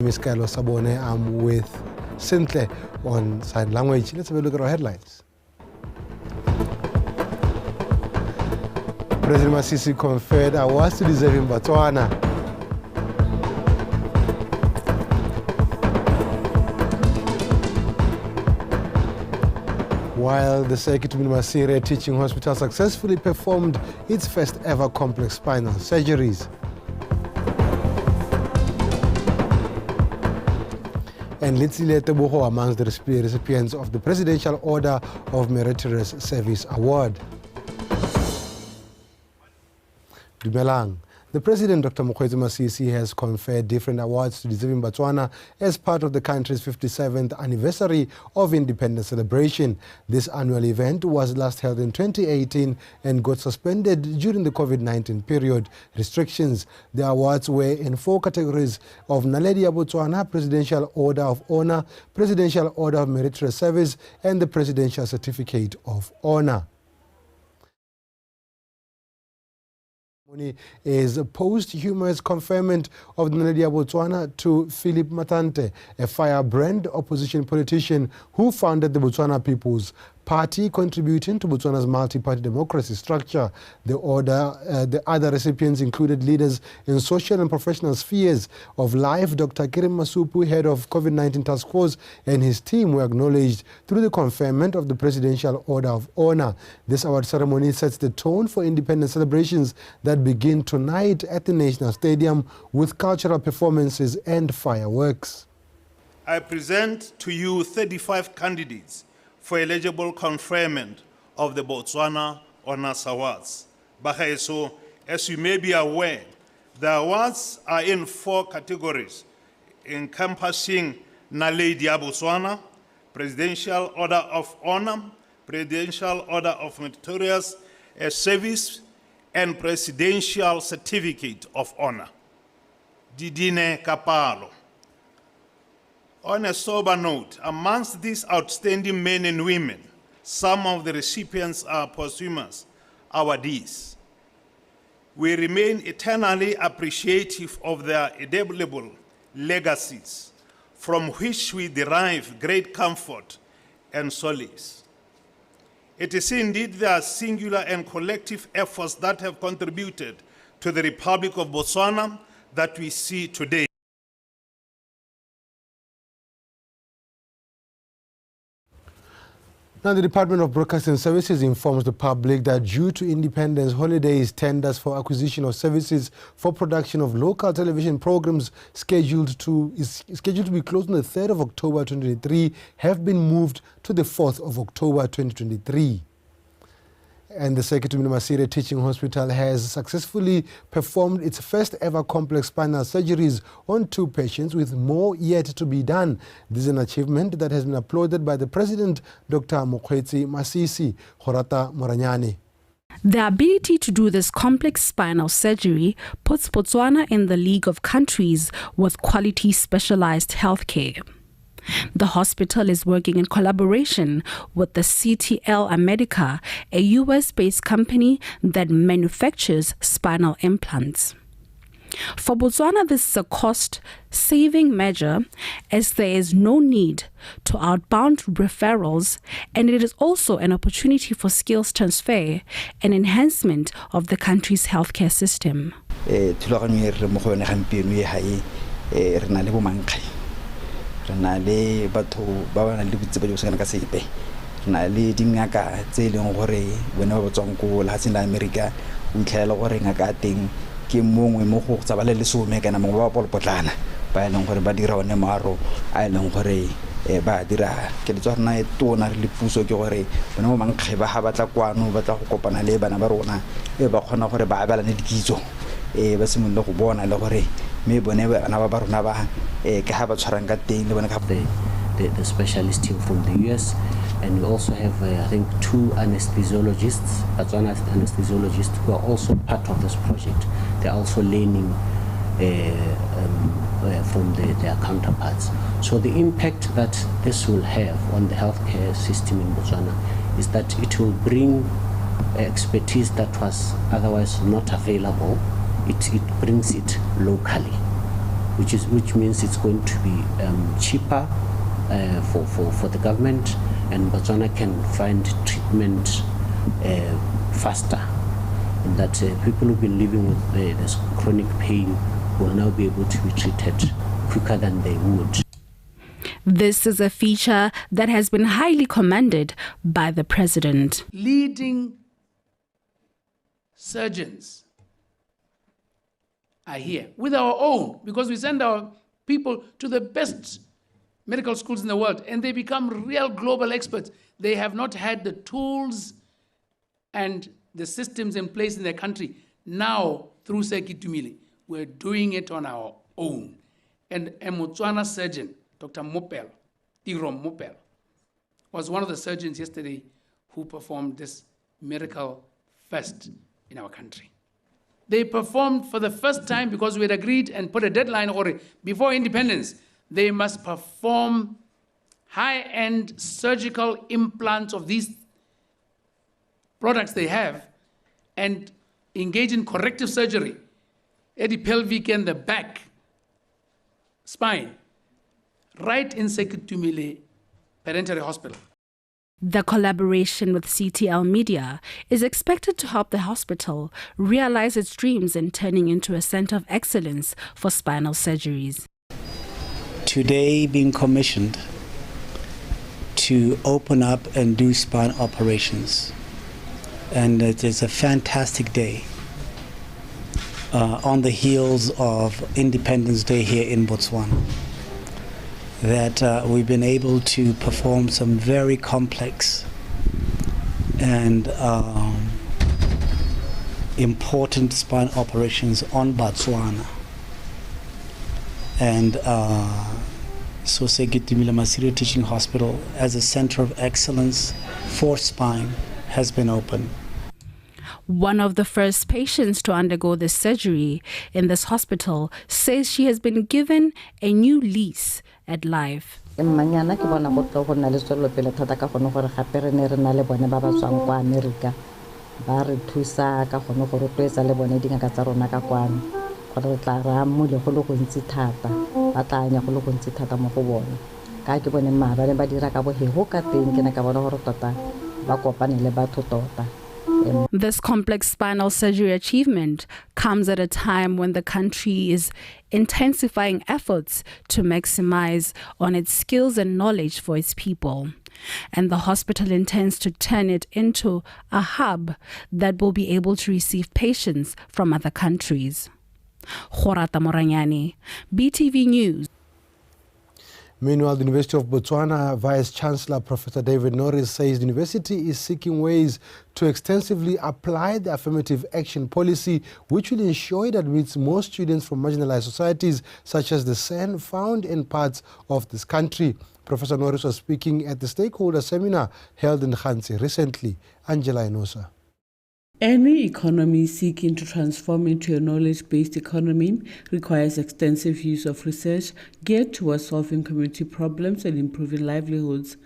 Ms. Kaelo Sabone, I'm with Sintle on sign language. Let's have a look at our headlines. President Masisi conferred awards to deserving Botswana. While the Circuit Masire Teaching Hospital successfully performed its first ever complex spinal surgeries. And Litsile Teboho amongst the recipients of the Presidential Order of Meritorious Service Award. Dumelang. The President, Dr. Botswana Masisi, has conferred different awards to deserving Botswana as part of the country's 57th anniversary of independence celebration. This annual event was last held in 2018 and got suspended during the COVID-19 period restrictions. The awards were in 4 categories of Naledi ya Botswana, Presidential Order of Honor, Presidential Order of Meritorious Service, and the Presidential Certificate of Honor. Is a posthumous conferment of the Naledi ya Botswana to Philip Matante, a firebrand opposition politician who founded the Botswana People's Party, contributing to Botswana's multi-party democracy structure. The other recipients included leaders in social and professional spheres of life. Dr. Kirim Masupu, head of COVID-19 task force, and his team were acknowledged through the conferment of the Presidential Order of Honor. This award ceremony sets the tone for independence celebrations that begin tonight at the National Stadium with cultural performances and fireworks. I present to you 35 candidates for eligible conferment of the Botswana Honors Awards. So, as you may be aware, the awards are in 4 categories, encompassing Naledi ya Botswana, Presidential Order of Honor, Presidential Order of Meritorious Service, and Presidential Certificate of Honor. Didine Kapalo. On a sober note, amongst these outstanding men and women, some of the recipients are posthumous awardees. We remain eternally appreciative of their indelible legacies, from which we derive great comfort and solace. It is indeed their singular and collective efforts that have contributed to the Republic of Botswana that we see today. Now, the Department of Broadcasting Services informs the public that due to independence holidays, tenders for acquisition of services for production of local television programs is scheduled to be closed on the 3rd of October 2023 have been moved to the 4th of October 2023. And the Circuit Masire Teaching Hospital has successfully performed its first ever complex spinal surgeries on 2 patients, with more yet to be done. This is an achievement that has been applauded by the President, Dr. Botswana Masisi. Horata Moranyane. The ability to do this complex spinal surgery puts Botswana in the league of countries with quality specialized healthcare. The hospital is working in collaboration with the CTL America, a US-based company that manufactures spinal implants. For Botswana, this is a cost-saving measure, as there is no need to outbound referrals, and it is also an opportunity for skills transfer and enhancement of the country's healthcare system. Renale batho ba bana le botse ba jo sena ka sepe renale dingaka tse leng gore bona ba tswang ko la tsela America o itlhaela gore ngaka teng ke mongwe mo go tsa ba le lesome kana mongwe ba polpotlana ba leng gore ba dira one maro a leng gore ba dira ke le tswana e tona re le puso ke gore bona mo mankge ba ha batla kwano ba tla go kopana le bana ba rona ba khona gore ba abalane dikitso ba simolola go bona le gore me bone bana ba rona ba ka ha ba tshwarang ka teng le bona ka the specialist team from the US, and we also have I think 2 anesthesiologists, Botswana anesthesiologists, who are also part of this project. They are also learning from their counterparts. So the impact that this will have on the healthcare system in Botswana is that it will bring expertise that was otherwise not available. It brings it locally. which means it's going to be cheaper for the government, and Botswana can find treatment faster. And that people who've been living with this chronic pain will now be able to be treated quicker than they would. This is a feature that has been highly commended by the president. Leading surgeons are here with our own, because we send our people to the best medical schools in the world and they become real global experts. They have not had the tools and the systems in place in their country. Now, through Seki Tumile, we're doing it on our own. And a Botswana surgeon, Dr. Mopel, Tirom Mopel, was one of the surgeons yesterday who performed this miracle first in our country. They performed for the first time because we had agreed and put a deadline or before independence. They must perform high-end surgical implants of these products they have and engage in corrective surgery at the pelvic and the back spine, right in Sekitumile Parentary Hospital. The collaboration with CTL Media is expected to help the hospital realize its dreams in turning into a center of excellence for spinal surgeries. Today being commissioned to open up and do spine operations. And it is a fantastic day on the heels of Independence Day here in Botswana, that we've been able to perform some very complex and important spine operations on Botswana. And so Segitimila Masiri Teaching Hospital as a center of excellence for spine has been opened. One of the first patients to undergo this surgery in this hospital says she has been given a new lease at life. Mmanyana ke bona go tlo na le tswelo pele thata ka gone gore gape re ne re na le bone ba ba tswang kwa America ba re thusa ka gone gore tloetsa le bone dingaka tsa rona ka kwana gore re tla ra mmule go le go ntsi thata ba tla nya go le go ntsi thata mo go bona ka ke bone mma ba ne ba dira ka bo he ho ka teng ke na ka bona gore tota ba kopane le batho tota. This complex spinal surgery achievement comes at a time when the country is intensifying efforts to maximize on its skills and knowledge for its people. And the hospital intends to turn it into a hub that will be able to receive patients from other countries. Khorata Moranyani, BTV News. Meanwhile, the University of Botswana Vice-Chancellor Professor David Norris says the university is seeking ways to extensively apply the affirmative action policy, which will ensure it admits more students from marginalized societies, such as the San, found in parts of this country. Professor Norris was speaking at the stakeholder seminar held in Khansi recently. Angela Inosa. Any economy seeking to transform into a knowledge-based economy requires extensive use of research geared towards solving community problems and improving livelihoods.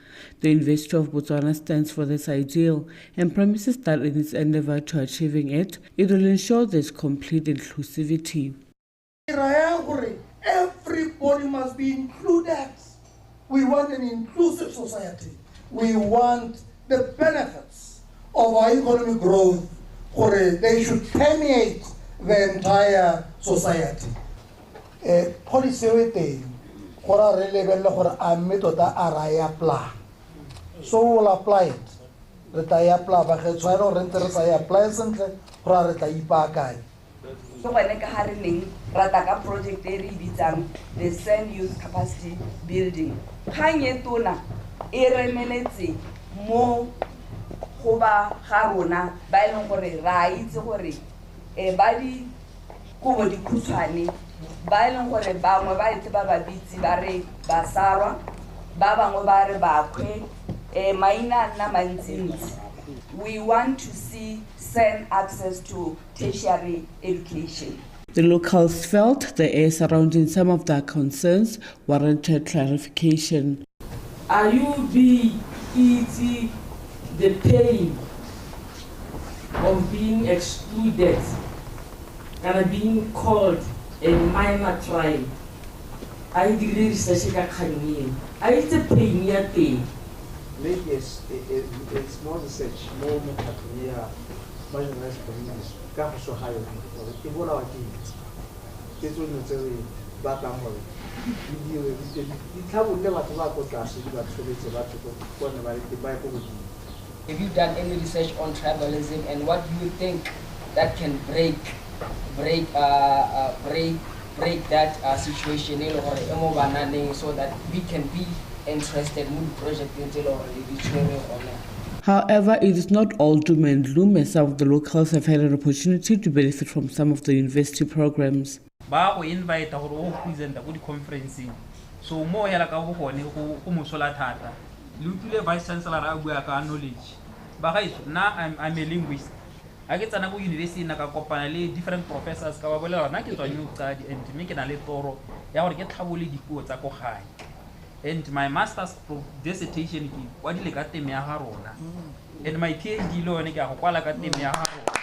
The University of Botswana stands for this ideal and promises that in its endeavor to achieving it, it will ensure there's complete inclusivity. Everybody must be included. We want an inclusive society. We want the benefits of our economic growth, or they should permeate the entire society. Policy waiting, so we'll apply it. So when I project the Send Youth Capacity Building, Kanyetuna, Eremelete, more Hoba Haruna, Bailon Gore, Rai, Zore, a body Kubo di Kusani, Bailon Gore, Bama, Baba Biti, Bare, Basara, Baba Mobare Bakwe, a Maina Namantins. We want to see Send access to tertiary education. The locals felt the air surrounding some of their concerns warranted clarification. Are you being easy the pain of being excluded and being called a minor tribe I dirile research ka kgang eno. A itse pain ya teng. Maybe it's more research, more marginalized communities. Ka go so high or ke bona wa ke. Ke tsone tse re ba tla mo. Di tlhabolle batho ba go tlase di ba tshobetse batho go bona ba le ba go godimo. Have you done any research on tribalism, and what do you think that can break that situation so that we can be interested in the project? However, it is not all doom and gloom, as some of the locals have had an opportunity to benefit from some of the university programs. Ba go invite go go present go di conferencing, so mo ya ka go gone go mosola thata le utlwile vice chancellor a bua ka knowledge ba ga na I'm a linguist a ke tsana go university na ka kopana le different professors ka ba bolela na ke tswa new study and me ke na le toro ya gore ke tlhabole dipuo tsa go gae, and my master's dissertation ke wa dile ka teme ya ga rona, and my PhD lo ne ke a go kwala ka teme ya ga rona.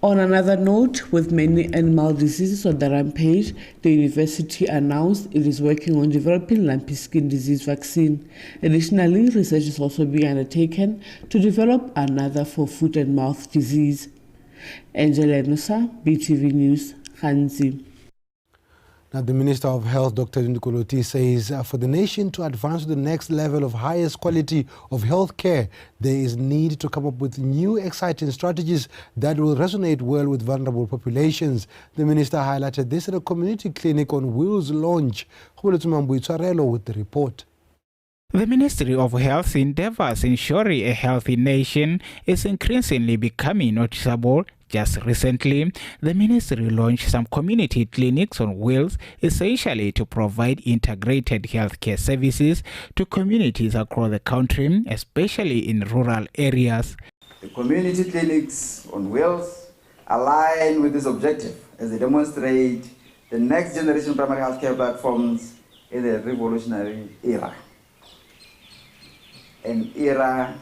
On another note, with many animal diseases on the rampage, the university announced it is working on developing lumpy skin disease vaccine. Additionally, research is also being undertaken to develop another for foot and mouth disease. Angela Nusa, BTV News, Hanzi. Now, the Minister of Health, Dr. Ndukuluti, says for the nation to advance to the next level of highest quality of health care, there is need to come up with new exciting strategies that will resonate well with vulnerable populations. The Minister highlighted this at a community clinic on Wheels launch. With the report. The Ministry of Health endeavors ensuring a healthy nation is increasingly becoming noticeable. Just recently, the ministry launched some community clinics on wheels, essentially to provide integrated healthcare services to communities across the country, especially in rural areas. The community clinics on wheels align with this objective as they demonstrate the next generation primary healthcare platforms in the revolutionary era. An era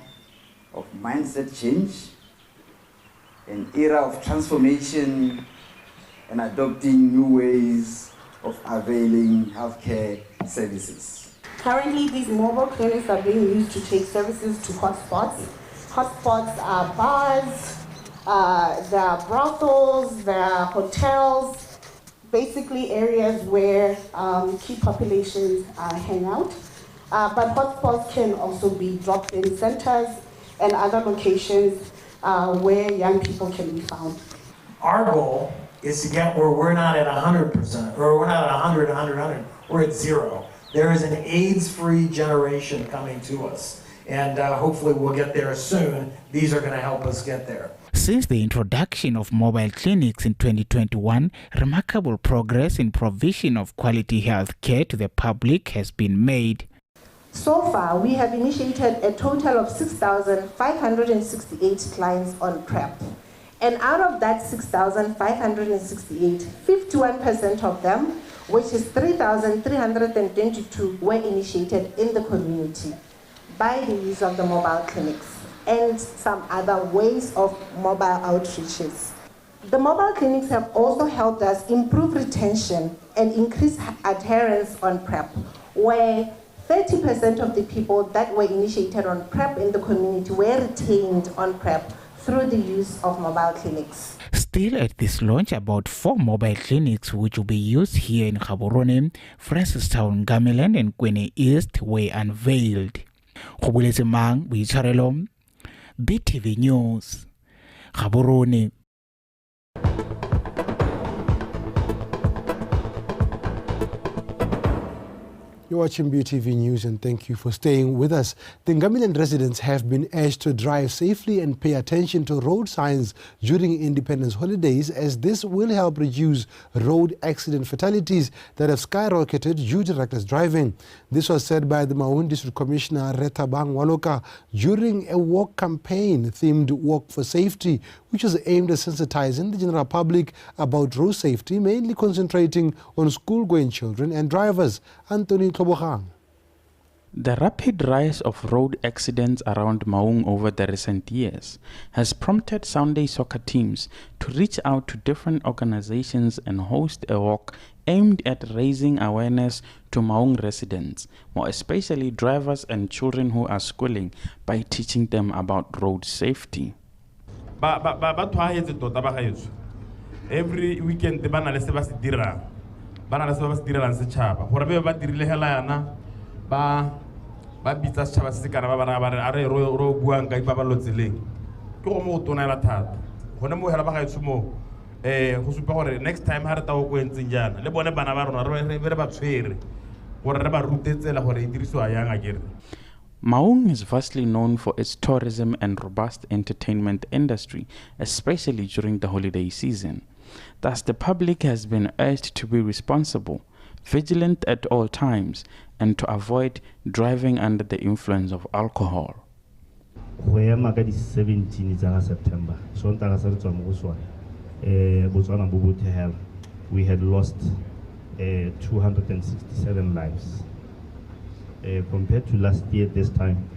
of mindset change, an era of transformation and adopting new ways of availing healthcare services. Currently, these mobile clinics are being used to take services to hotspots. Hotspots are bars, there are brothels, there are hotels, basically areas where key populations hang out. But hotspots can also be drop-in centers and other locations where young people can be found. Our goal is to get where we're not at 100%, or we're not at 100, we're at 0. There is an AIDS-free generation coming to us, and hopefully we'll get there soon. These are going to help us get there. Since the introduction of mobile clinics in 2021, remarkable progress in provision of quality health care to the public has been made. So far, we have initiated a total of 6,568 clients on PrEP. And out of that 6,568, 51% of them, which is 3,322, were initiated in the community by the use of the mobile clinics and some other ways of mobile outreaches. The mobile clinics have also helped us improve retention and increase adherence on PrEP, where 30% of the people that were initiated on PrEP in the community were retained on PrEP through the use of mobile clinics. Still at this launch, about 4 mobile clinics which will be used here in Gaborone, Francistown, Gameland and Kwene East were unveiled. BTV News, Gaborone. You're watching BTV News and thank you for staying with us. The Ngamiland residents have been urged to drive safely and pay attention to road signs during Independence holidays, as this will help reduce road accident fatalities that have skyrocketed due to reckless driving. This was said by the Maun District Commissioner Retabang Waloka during a walk campaign themed Walk for Safety, which was aimed at sensitizing the general public about road safety, mainly concentrating on school-going children and drivers. Anthony Klobogang. The rapid rise of road accidents around Maung over the recent years has prompted Sunday soccer teams to reach out to different organizations and host a walk aimed at raising awareness to Maung residents, more especially drivers and children who are schooling, by teaching them about road safety. Every weekend the bana le se ba se dirang setšhaba gore be ba dirile hela yana ba bitsa setšhaba se kana ba bana ba re a re ro buang ka ipabalo tseleng ke go mo go tonela thata gone mo hela ba gaetsho mo go supa gore next time ha re ta go entseng jana le bone bana ba rona re ba tshwere gore re ba rutetsela gore e dirisiwa yang akere. Maung is vastly known for its tourism and robust entertainment industry, especially during the holiday season. Thus, the public has been urged to be responsible, vigilant at all times, and to avoid driving under the influence of alcohol. Go ya maka di 17 tsa September, Sontaga sa re tswa mo go sona. Botswana bo bothe hell. We had lost 267 lives. Compared to last year this time,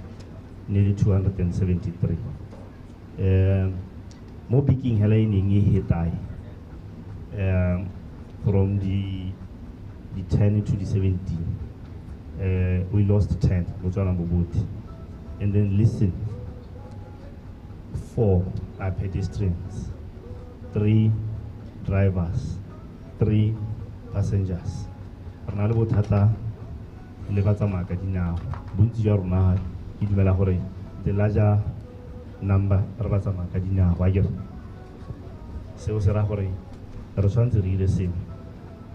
nearly 273. More picking Helene hit from the 10 to the 17. We lost 10, and then listen, 4 are pedestrians, 3 drivers, 3 passengers. Le ba tsamaya ka dinao bontsi jwa rona ke dumela gore the larger number re ba tsamaya ka dinao wa ke seo se ra gore re tshwanetse re ile sengwe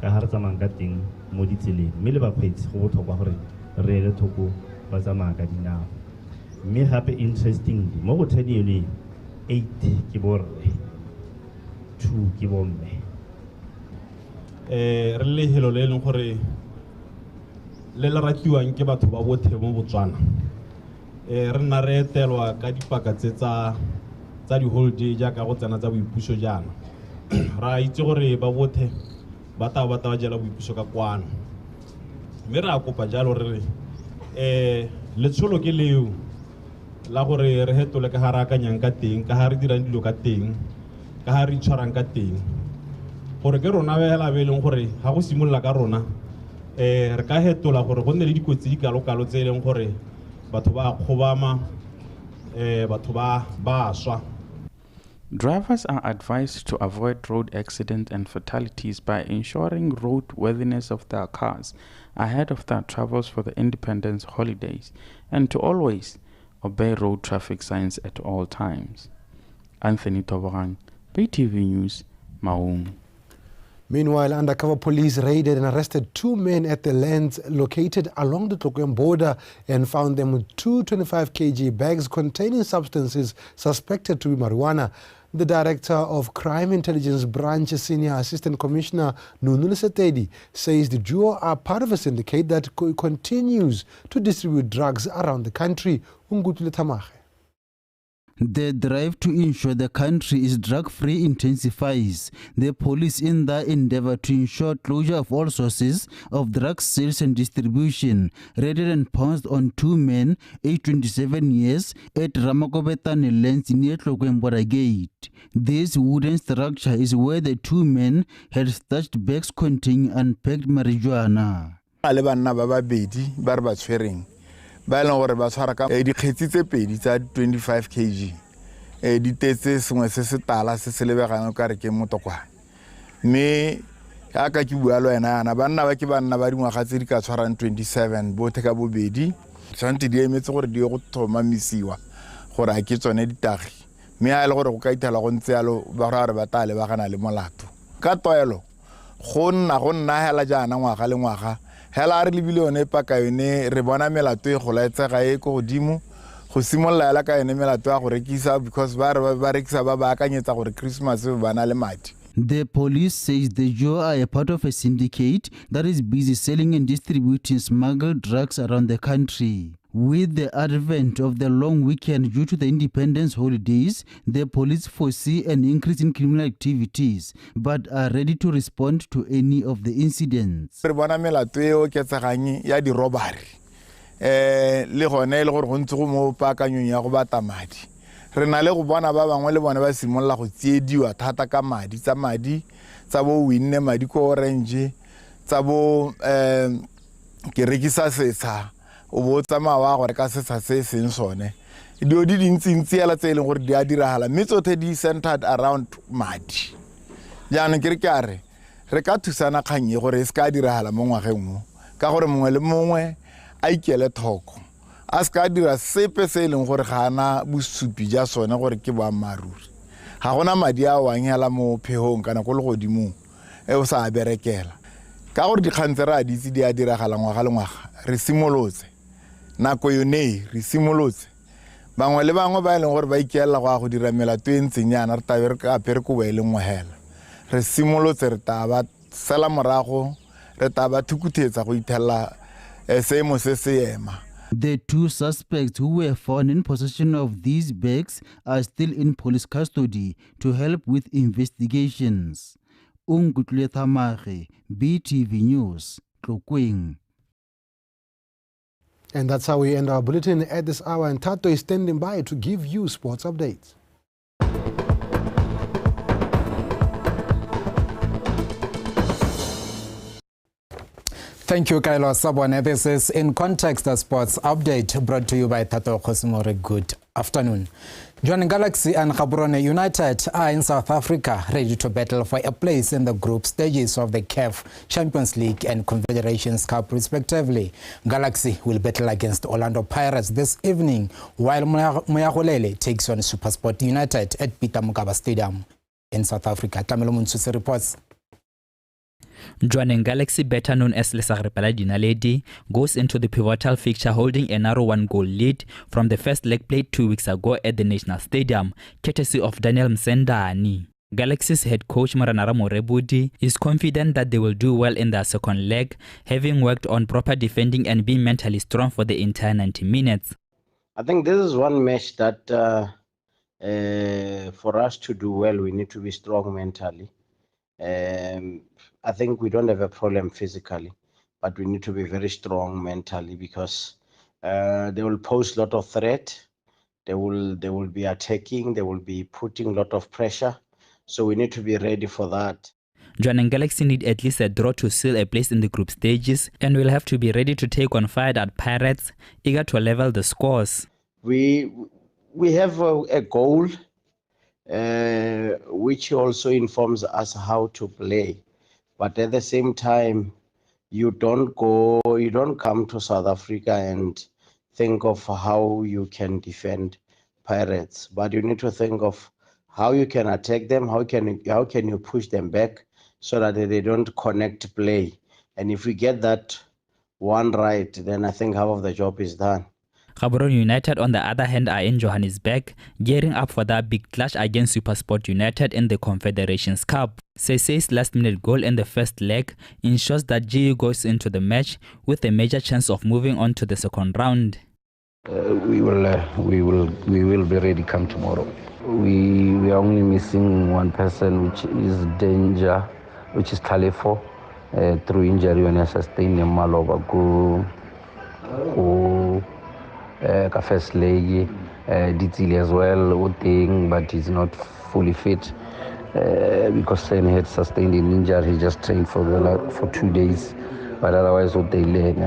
ka ha re tsamayang ka teng mo ditseleng mme le bakgweetsi go botlhokwa gore re ele thoko ba tsamaya ka dinao mme gape interestingly mo go 10 yone 8 ke borre 2 ke bomme re le helo le leng gore le la ratiwang ke batho ba bothe mo Botswana re nna re etelwa ka dipaka tsa di holiday jaaka go tsena tsa boipuso jana ra itse gore ba bothe ba ta jela boipuso ka kwana mme re a kopa jalo re letsholo ke leo la gore re hetole ka hara akanyang ka teng ka ha re dirang dilo ka teng ka ha re itshwarang ka teng gore ke rona bela be leng gore ga go simolla ka rona re ka hetola gore go nne le dikotsi di kalo tse leng gore batho ba khobama batho ba swa. Drivers are advised to avoid road accidents and fatalities by ensuring roadworthiness of their cars ahead of their travels for the Independence holidays and to always obey road traffic signs at all times. Anthony Toborang, BTV News, Maung. Meanwhile, undercover police raided and arrested 2 men at the lands located along the Tlokweng border and found them with 225 kg bags containing substances suspected to be marijuana. The Director of Crime Intelligence Branch, Senior Assistant Commissioner Nunule Setedi, says the duo are part of a syndicate that continues to distribute drugs around the country. Ungutule Tamache. The drive to ensure the country is drug-free intensifies. The police in the endeavor to ensure closure of all sources of drug sales and distribution raided and pounced on 2 men, aged 27 years, at Ramakobetane lands near Tlokweng border gate. This wooden structure is where the 2 men had stashed bags containing unpacked marijuana. Ba eleng gore ba tshwara ka dikgetsi tse pedi tsa 25 kg di tetse sengwe se se tala se se lebegang ka re ke motokwana mme ka ke bua lo ena yana banna ba ke banna ba dingwaga tse di ka tshwarang 27 bothe ka bobedi tshwantse di emetse gore di go thomamisiwa gore a ke tsone ditagi mme a ile gore go ka ithala go ntse yalo ba gore ba tale ba gana le molato ka toelo go nna hela jana ngwaga le ngwaga hela re lebile one paka yone re bona melato e go laetsega e go godimo go simolla ka yone melato ya go rekisa because ba rekisa ba akanyetsa gore Christmas ba na le madi. The police says the duo are a part of a syndicate that is busy selling and distributing smuggled drugs around the country. With the advent of the long weekend due to the Independence holidays, the police foresee an increase in criminal activities, but are ready to respond to any of the incidents. Re bona melato e oketsegang ya di robbery le gone le gore go ntse go mo paakanyong ya go bata madi re na le go bona ba bangwe le bone ba simolola go tsiediwa thata ka madi tsa bo winne madi ko orange tsa bo ke rekisa setsa o bo tsamaya wa gore ka setsa se seng sone dio di dintsi ya la tse leng gore di a diragala mme tsotlhe di centered around madi jaanong ke re ke a re ka thusana kganye gore e se ka diragala mo ngwageng mo ka gore mongwe le mongwe a ikele thoko a se ka dira sepe se e leng gore ga ana bosupi ja sone gore ke boammaaruri ga gona madi a wangela mo phehong kana go le godimo e o sa berekela ka gore dikgang tse re a ditse di a diragala ngwaga le ngwaga re simolotse nako yone re simolotse bangwe le bangwe ba e leng gore ba ikelela go dira melato e ntseng yana re tabe re ka apere kobo e le nngwe hela re simolotse re taba sela morago re taba thukuthetsa go ithelela seemo se seema. The two suspects who were found in possession of these bags are still in police custody to help with investigations. Ungutlwe Thamage, BTV News, Tlokweng. And that's how we end our bulletin at this hour. And Tato is standing by to give you sports updates. Thank you, Kailo Sabone. This is In Context, a sports update brought to you by Tato Kosumore. Good afternoon. Joining Galaxy and Gaborone United are in South Africa, ready to battle for a place in the group stages of the CAF Champions League and Confederations Cup, respectively. Galaxy will battle against Orlando Pirates this evening, while Moyagolele takes on SuperSport United at Peter Mokaba Stadium in South Africa. Tamelo Munsusi reports. Joining Galaxy, better known as Lesagre Dinaledi, goes into the pivotal fixture holding a narrow 1-goal lead from the first leg played 2 weeks ago at the National Stadium, courtesy of Daniel Msendani. Galaxy's head coach Maranara Morebudi is confident that they will do well in their second leg, having worked on proper defending and being mentally strong for the entire 90 minutes. I think this is one match that for us to do well, we need to be strong mentally. I think we don't have a problem physically, but we need to be very strong mentally because they will pose a lot of threat. They will be attacking. They will be putting a lot of pressure. So we need to be ready for that. Joining Galaxy need at least a draw to seal a place in the group stages and will have to be ready to take on fired-out Pirates, eager to level the scores. We have a goal which also informs us how to play. But at the same time, you don't come to South Africa and think of how you can defend Pirates, but you need to think of how you can attack them, how can you push them back so that they don't connect play. And if we get that one right, then I think half of the job is done. Gaborone United, on the other hand, are in Johannesburg, gearing up for their big clash against SuperSport United in the Confederations Cup. Sesei's last-minute goal in the first leg ensures that GU goes into the match with a major chance of moving on to the second round. We will be ready come tomorrow. We are only missing one person, which is danger, which is Califo, through injury when he sustained a Maloba go first leg, Ditili as well, thing, but he's not fully fit because Sen had sustained an injury. He just trained for 2 days, but otherwise they learn,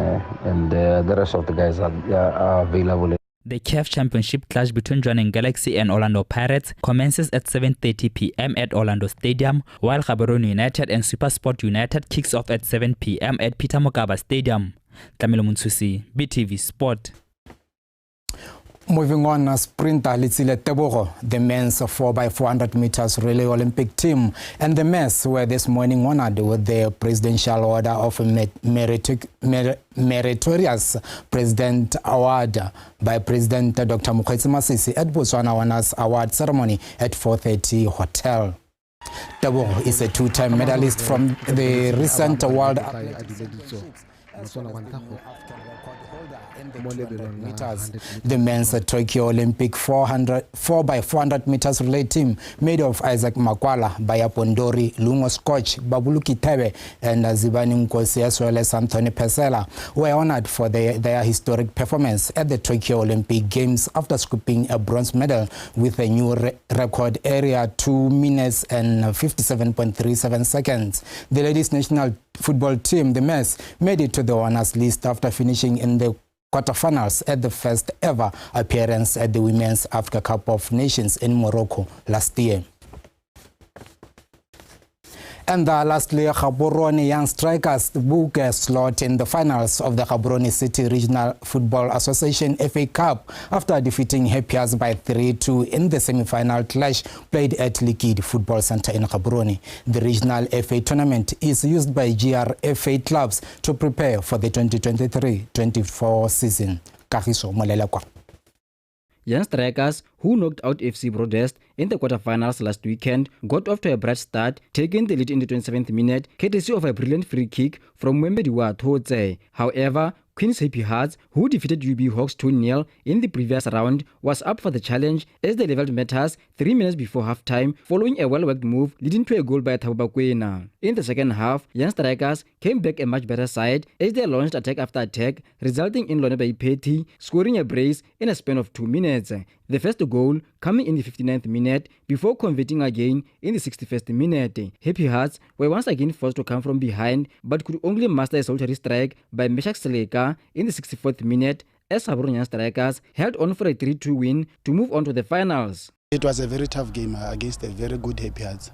and the rest of the guys are available. The CAF Championship clash between Joining Galaxy and Orlando Pirates commences at 7:30 p.m. at Orlando Stadium, while Gaborone United and SuperSport United kicks off at 7 p.m. at Peter Mokaba Stadium. Tamelo Munsusi, BTV Sport. Moving on, sprinter Litsile Tebogo, the men's 4x400 meters relay Olympic team, and the men's were this morning honored with the Presidential Order of Meritorious President Award by President Dr. Mokgweetsi Masisi at Botswana Winners Award ceremony at 430 Hotel. Tebogo is a two-time medalist from the recent World in the 200 meters. The men's Tokyo Olympic 4x400 meters relay team made of Isaac Makwala, Baya Pondori, Lungo Scotch, Babuluki Tebe, and Zibani Nkosi, as well as Anthony Pesela, were honored for their historic performance at the Tokyo Olympic Games after scooping a bronze medal with a new record area 2 minutes and 57.37 seconds. The ladies' national football team, the MES, made it to the honors list after finishing in the quarterfinals at the first ever appearance at the Women's Africa Cup of Nations in Morocco last year. And lastly, Gaborone young strikers book a slot in the finals of the Gaborone City Regional Football Association FA Cup after defeating Happiers by 3-2 in the semi-final clash played at Liquid Football Center in Gaborone. The regional FA tournament is used by GRFA clubs to prepare for the 2023-24 season. Kagiso Molelekwa. Young strikers who knocked out FC Brodest in the quarterfinals last weekend got off to a bright start, taking the lead in the 27th minute, courtesy of a brilliant free kick from Mwembediwa Totse. However, Queen's Happy Hearts, who defeated UB Hawks 2-0 in the previous round, was up for the challenge as they leveled matters 3 minutes before halftime, following a well-worked move leading to a goal by Thabo Bakwena. In the second half, young strikers came back a much better side as they launched attack after attack, resulting in Lonebe Ipeti scoring a brace in a span of 2 minutes. The first goal coming in the 59th minute before converting again in the 61st minute. Happy Hearts were once again forced to come from behind but could only master a solitary strike by Meshak Seleka in the 64th minute as Gaborone strikers held on for a 3-2 win to move on to the finals. It was a very tough game against a very good Happy Hearts.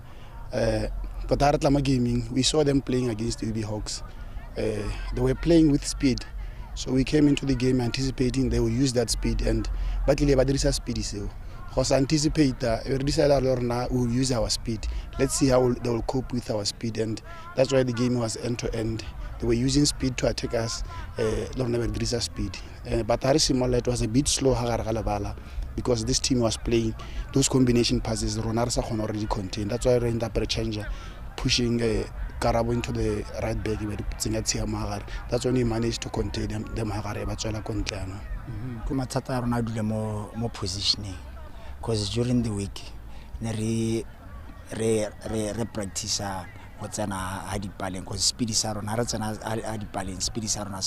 But Haratlama Gaming, we saw them playing against the UB Hawks. They were playing with speed. So we came into the game anticipating they will use that speed, and but speed is because anticipate we will use our speed. Let's see how they will cope with our speed, and that's why the game was end to end. They were using speed to attack us, speed. But Harisimola, it was a bit slow because this team was playing those combination passes. Ronarsa already contained. That's why we ended up changer pushing Karabo into the right back. That's when he managed to contain them. More positioning, because during the week, we practice what's an adipalin, because speed is on adipalin, speed is on a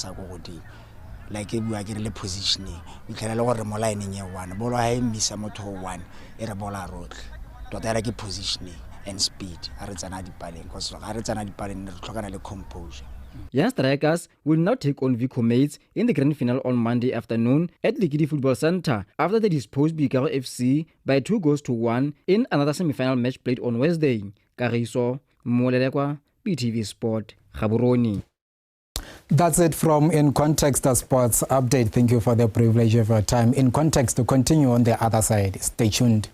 like we are getting positioning. We can lower the moline in year one. Bola miss a motor one, a bola road. To that positioning and speed. Because composure. Young strikers will now take on Vico Mates in the grand final on Monday afternoon at the Liquid Football Center after they disposed Bikaro FC by 2-1 in another semi-final match played on Wednesday. Kariso Molelekwa, BTV Sport, Gaborone. That's it from In Context, the sports update. Thank you for the privilege of your time. In Context to continue on the other side. Stay tuned.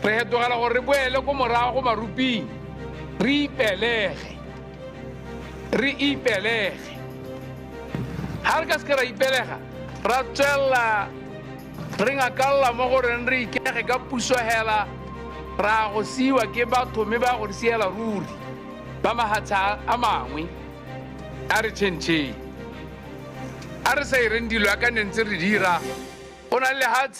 Re hetogela gore re boele ko morago go maruping re ipelege ha re ka se ra ipelega ra tswella re ngakalla mo gore re ikege ka puso hela ra go siwa ke batho me ba go re siela ruri ba mahatsa a mangwe a re tšhentšhe a re sa ireng dilo ka nentse re dira ona le hatsi